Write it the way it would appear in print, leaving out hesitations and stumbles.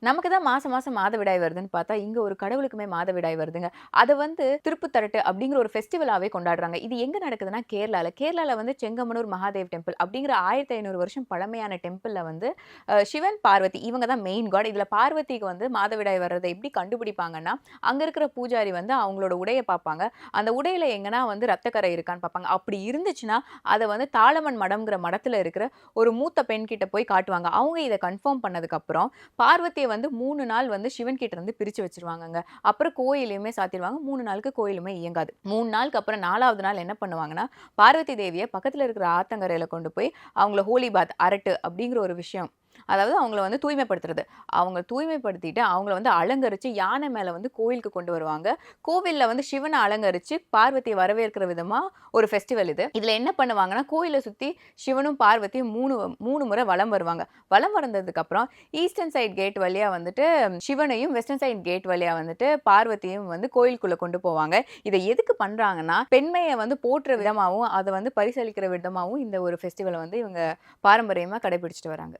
நமக்கு தான் மாசம் மாசம் மாதவிடாய் வருதுன்னு பார்த்தா, இங்க ஒரு கடவுளுக்குமே மாதவிடாய் வருதுங்க. அத வந்து திருப்புத்தரட்டு அப்படிங்கிற ஒரு ஃபெஸ்டிவலாவே கொண்டாடுறாங்க. இது எங்க நடக்குதுன்னா கேரளால. கேரளால வந்து செங்கமனூர் மகாதேவ் டெம்பிள் அப்படிங்கிற 1500 வருஷம் பழமையான டெம்பிள்ல வந்து சிவன், பார்வதி இவங்க தான் மெயின் காட். இதுல பார்வதிக்கு வந்து மாதவிடாய் வர்றத எப்படி கண்டுபிடிப்பாங்கன்னா, அங்க இருக்கிற பூஜாரி வந்து அவங்களோட உடைய பார்ப்பாங்க. அந்த உடையில எங்கனா வந்து ரத்தக்கரை இருக்கான்னு பார்ப்பாங்க. அப்படி இருந்துச்சுன்னா, அத வந்து தாளமன் மடம்ங்கிற மடத்துல இருக்கிற ஒரு மூத்த பெண் கிட்ட போய் காட்டுவாங்க. அவங்க இத கன்ஃபார்ம் பண்ணதுக்கப்புறம், பார்வதிய வந்து 3 நாள் வந்து சிவன் கிட்ட இருந்து பிரிச்சு வச்சுருவாங்கங்க. அப்புறம் கோயிலையுமே சாத்திருவாங்க. 3 நாளுக்கு கோயிலுமே இயங்காது. 3 நாளுக்கு அப்புறம் 4வது நாள் என்ன பண்ணுவாங்கன்னா, பார்வதி தேவிய பக்கத்துல இருக்கிற ஆத்தங்கரையில கொண்டு போய் அவங்கள ஹோலி பாத் அரட்டு அப்படிங்கிற ஒரு விஷயம். அதாவது அவங்கள வந்து தூய்மைப்படுத்துறது. அவங்க தூய்மைப்படுத்திட்டு அவங்கள வந்து அலங்கரிச்சு யானை மேல வந்து கோயிலுக்கு கொண்டு வருவாங்க. கோவில்ல வந்து சிவன அலங்கரிச்சு பார்வதிய வரவேற்கிற விதமா ஒரு ஃபெஸ்டிவல் இது. இதுல என்ன பண்ணுவாங்கன்னா, கோயில சுத்தி சிவனும், பார்வதியும் 3 முறை வலம் வருவாங்க. வலம் வந்ததுக்கு அப்புறம் ஈஸ்டர்ன் சைட் கேட் வழியா வந்துட்டு சிவனையும், வெஸ்டர்ன் சைட் கேட் வழியா வந்துட்டு பார்வதியும் வந்து கோயிலுக்குள்ள கொண்டு போவாங்க. இத எதுக்கு பண்றாங்கன்னா, பெண்மைய வந்து போற்ற விதமாவும், அத வந்து பரிசளிக்கிற விதமாவும் இந்த ஒரு ஃபெஸ்டிவல வந்து இவங்க பாரம்பரியமா கடைபிடிச்சுட்டு வராங்க.